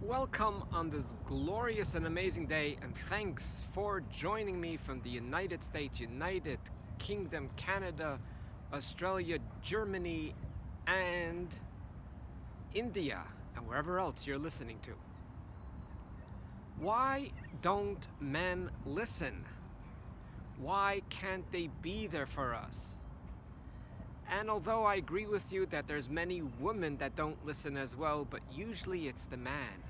Welcome on this glorious and amazing day, and thanks for joining me from the United States, United Kingdom, Canada, Australia, Germany, and India, and wherever else you're listening to. Why don't men listen? Why can't they be there for us? And although I agree with you that there's many women that don't listen as well, but usually it's the man.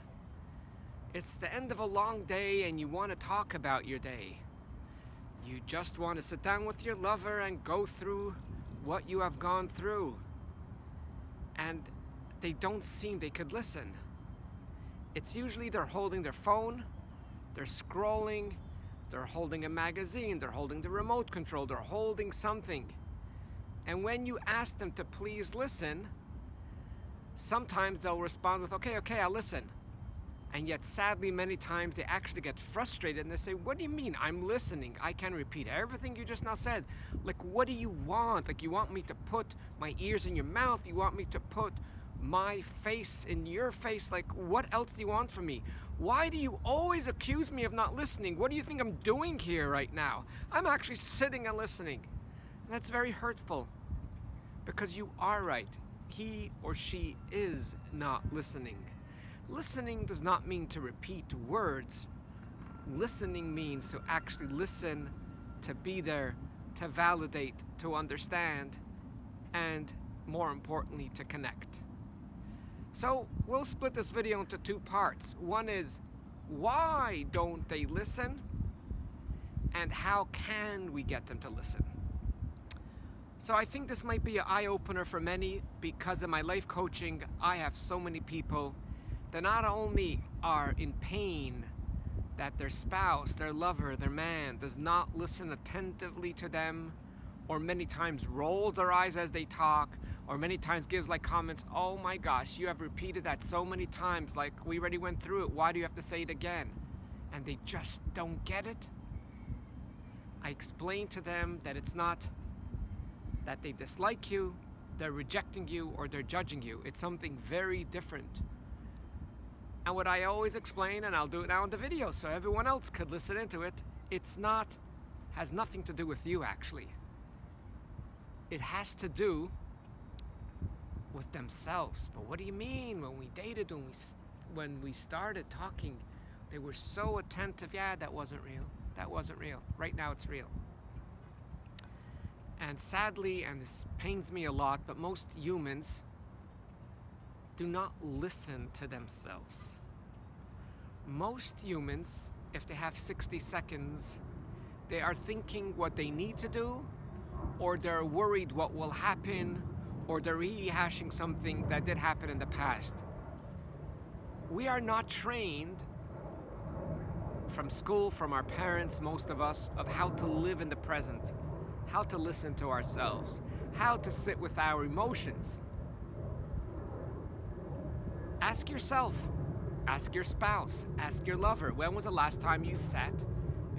It's the end of a long day and you want to talk about your day. You just want to sit down with your lover and go through what you have gone through. And they don't seem they could listen. It's usually they're holding their phone, they're scrolling, they're holding a magazine, they're holding the remote control, they're holding something. And when you ask them to please listen, sometimes they'll respond with, okay, I'll listen. And yet, sadly, many times they actually get frustrated and they say, what do you mean? I'm listening. I can repeat everything you just now said. Like, what do you want? Like, you want me to put my ears in your mouth? You want me to put my face in your face? Like, what else do you want from me? Why do you always accuse me of not listening? What do you think I'm doing here right now? I'm actually sitting and listening. And that's very hurtful. Because you are right. He or she is not listening. Listening does not mean to repeat words. Listening means to actually listen, to be there, to validate, to understand, and more importantly, to connect. So we'll split this video into two parts. One is, why don't they listen? And how can we get them to listen? So I think this might be an eye-opener for many, because in my life coaching, I have so many people that not only are in pain that their spouse, their lover, their man does not listen attentively to them, or many times rolls their eyes as they talk, or many times gives like comments, oh my gosh, you have repeated that so many times, like we already went through it, why do you have to say it again? And they just don't get it. I explain to them that it's not that they dislike you, they're rejecting you, or they're judging you. It's something very different. And what I always explain, and I'll do it now in the video so everyone else could listen into it, has nothing to do with you actually. It has to do with themselves. But what do you mean? When we dated, when we started talking, they were so attentive. Yeah, that wasn't real. That wasn't real. Right now it's real. And sadly, and this pains me a lot, but most humans do not listen to themselves. Most humans, if they have 60 seconds, they are thinking what they need to do, or they're worried what will happen, or they're rehashing something that did happen in the past. We are not trained from school, from our parents, most of us, of how to live in the present, how to listen to ourselves, how to sit with our emotions. Ask yourself, ask your spouse, ask your lover, when was the last time you sat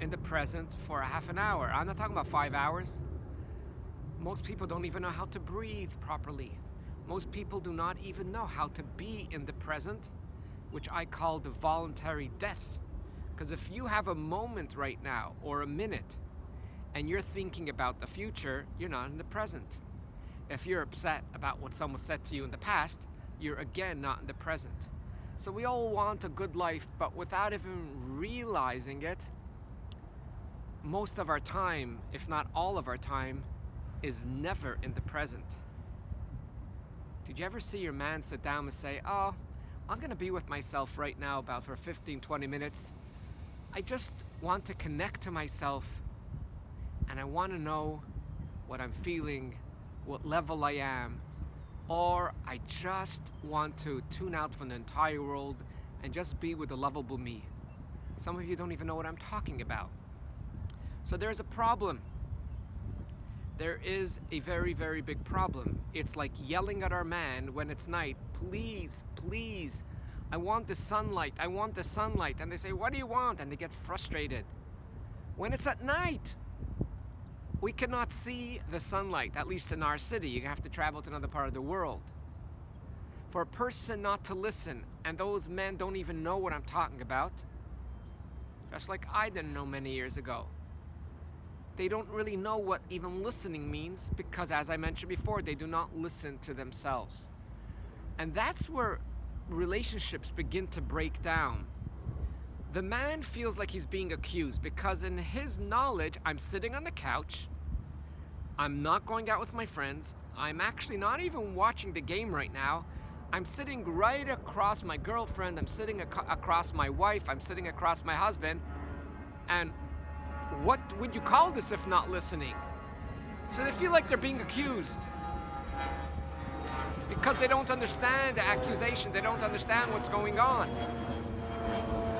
in the present for a half an hour? I'm not talking about 5 hours. Most people don't even know how to breathe properly. Most people do not even know how to be in the present, which I call the voluntary death. Because if you have a moment right now, or a minute, and you're thinking about the future, you're not in the present. If you're upset about what someone said to you in the past, you're again not in the present. So we all want a good life, but without even realizing it, most of our time, if not all of our time, is never in the present. Did you ever see your man sit down and say, oh, I'm gonna be with myself right now about for 15-20 minutes. I just want to connect to myself, and I want to know what I'm feeling, what level I am, or I just want to tune out from the entire world and just be with the lovable me. Some of you don't even know what I'm talking about. So there's a problem. There is a very, very big problem. It's like yelling at our man when it's night, please, please, I want the sunlight, I want the sunlight. And they say, what do you want? And they get frustrated. When it's at night, we cannot see the sunlight, at least in our city. You have to travel to another part of the world. For a person not to listen, and those men don't even know what I'm talking about, just like I didn't know many years ago. They don't really know what even listening means because, as I mentioned before, they do not listen to themselves. And that's where relationships begin to break down. The man feels like he's being accused because in his knowledge, I'm sitting on the couch, I'm not going out with my friends, I'm actually not even watching the game right now, I'm sitting right across my girlfriend, I'm sitting across my wife, I'm sitting across my husband, and what would you call this if not listening? So they feel like they're being accused because they don't understand the accusation, they don't understand what's going on.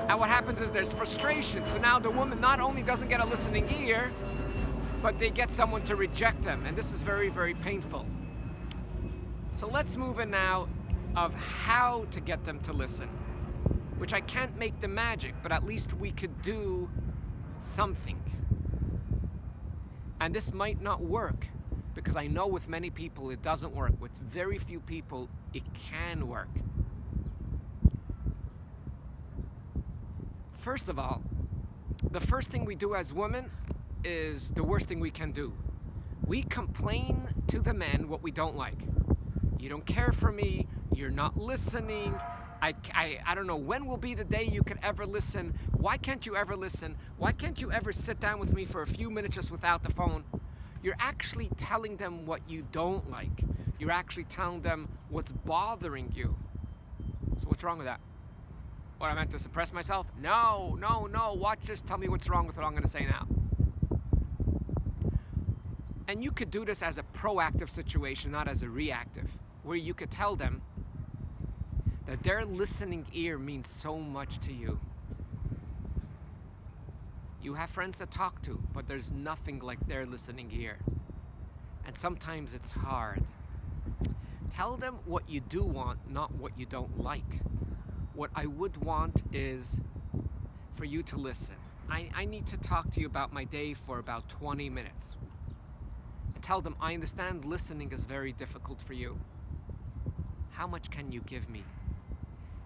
And what happens is there's frustration. So now the woman not only doesn't get a listening ear, but they get someone to reject them. And this is very, very painful. So let's move in now of how to get them to listen, which I can't make the magic, but at least we could do something. And this might not work because I know with many people it doesn't work. With very few people it can work. First of all, the first thing we do as women is the worst thing we can do. We complain to the men what we don't like. You don't care for me, you're not listening, I don't know when will be the day you could ever listen. Why can't you ever listen? Why can't you ever sit down with me for a few minutes just without the phone? You're actually telling them what you don't like. You're actually telling them what's bothering you. So what's wrong with that? What, I meant to suppress myself? No. Watch this. Tell me what's wrong with what I'm going to say now. And you could do this as a proactive situation, not as a reactive, where you could tell them that their listening ear means so much to you. You have friends to talk to, but there's nothing like their listening ear. And sometimes it's hard. Tell them what you do want, not what you don't like. What I would want is for you to listen. I need to talk to you about my day for about 20 minutes. And tell them, I understand listening is very difficult for you. How much can you give me?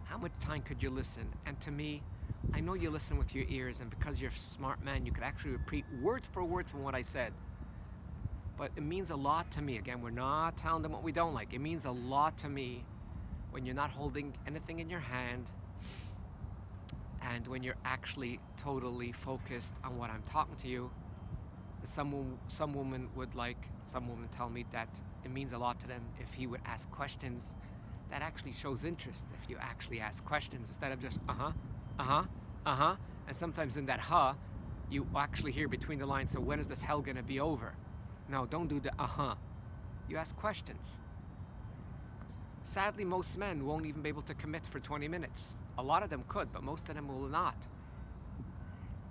How much time could you listen? And to me, I know you listen with your ears, and because you're a smart man, you could actually repeat word for word from what I said. But it means a lot to me. Again, we're not telling them what we don't like. It means a lot to me when you're not holding anything in your hand and when you're actually totally focused on what I'm talking to you. Some women tell me that it means a lot to them if he would ask questions. That actually shows interest if you actually ask questions instead of just and sometimes in that you actually hear between the lines, so when is this hell gonna be over? No, don't do the You ask questions. Sadly, most men won't even be able to commit for 20 minutes. A lot of them could, but most of them will not.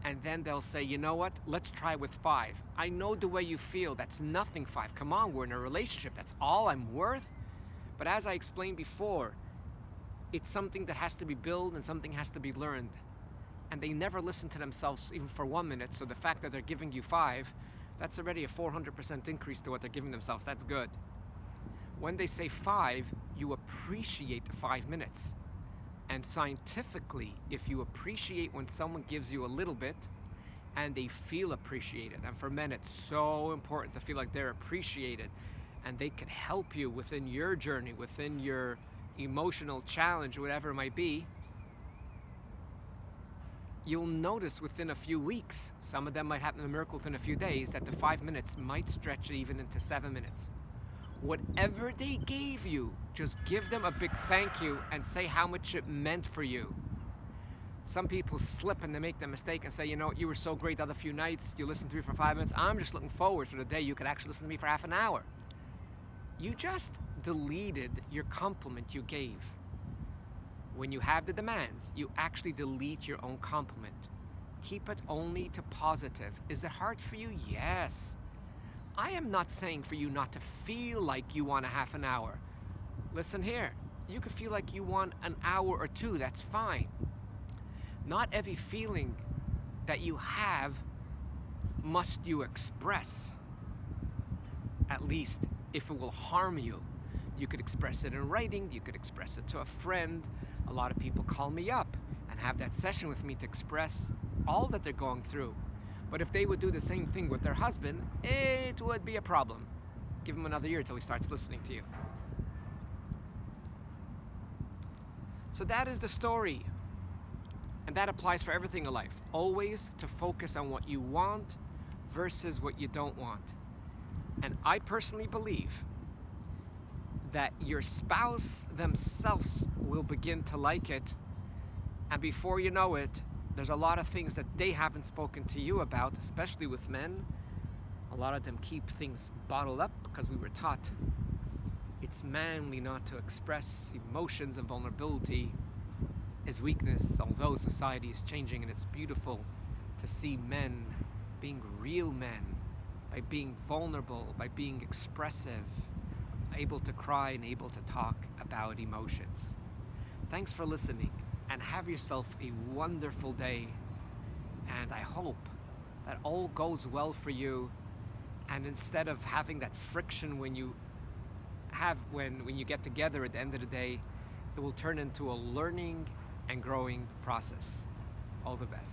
And then they'll say, you know what, let's try with 5. I know the way you feel, that's nothing 5. Come on, we're in a relationship, that's all I'm worth. But as I explained before, it's something that has to be built and something has to be learned. And they never listen to themselves even for 1 minute, so the fact that they're giving you 5, that's already a 400% increase to what they're giving themselves. That's good. When they say 5, you appreciate the 5 minutes. And scientifically, if you appreciate when someone gives you a little bit and they feel appreciated, and for men it's so important to feel like they're appreciated and they can help you within your journey, within your emotional challenge, whatever it might be, you'll notice within a few weeks, some of them might happen a miracle within a few days, that the 5 minutes might stretch even into 7 minutes. Whatever they gave you, just give them a big thank you and say how much it meant for you. Some people slip and they make the mistake and say, you know, you were so great the other few nights, you listened to me for 5 minutes, I'm just looking forward to the day you could actually listen to me for half an hour. You just deleted your compliment you gave. When you have the demands, you actually delete your own compliment. Keep it only to positive. Is it hard for you? Yes. I am not saying for you not to feel like you want a half an hour. Listen here, you could feel like you want an hour or 2, that's fine. Not every feeling that you have must you express, at least if it will harm you. You could express it in writing, you could express it to a friend. A lot of people call me up and have that session with me to express all that they're going through. But if they would do the same thing with their husband, it would be a problem. Give him another year until he starts listening to you. So that is the story. And that applies for everything in life. Always to focus on what you want versus what you don't want. And I personally believe that your spouse themselves will begin to like it. And before you know it, there's a lot of things that they haven't spoken to you about, especially with men. A lot of them keep things bottled up because we were taught it's manly not to express emotions, and vulnerability is weakness, although society is changing, and it's beautiful to see men being real men by being vulnerable, by being expressive, able to cry and able to talk about emotions. Thanks for listening, and have yourself a wonderful day. And I hope that all goes well for you, and instead of having that friction when you get together at the end of the day, it will turn into a learning and growing process. All the best.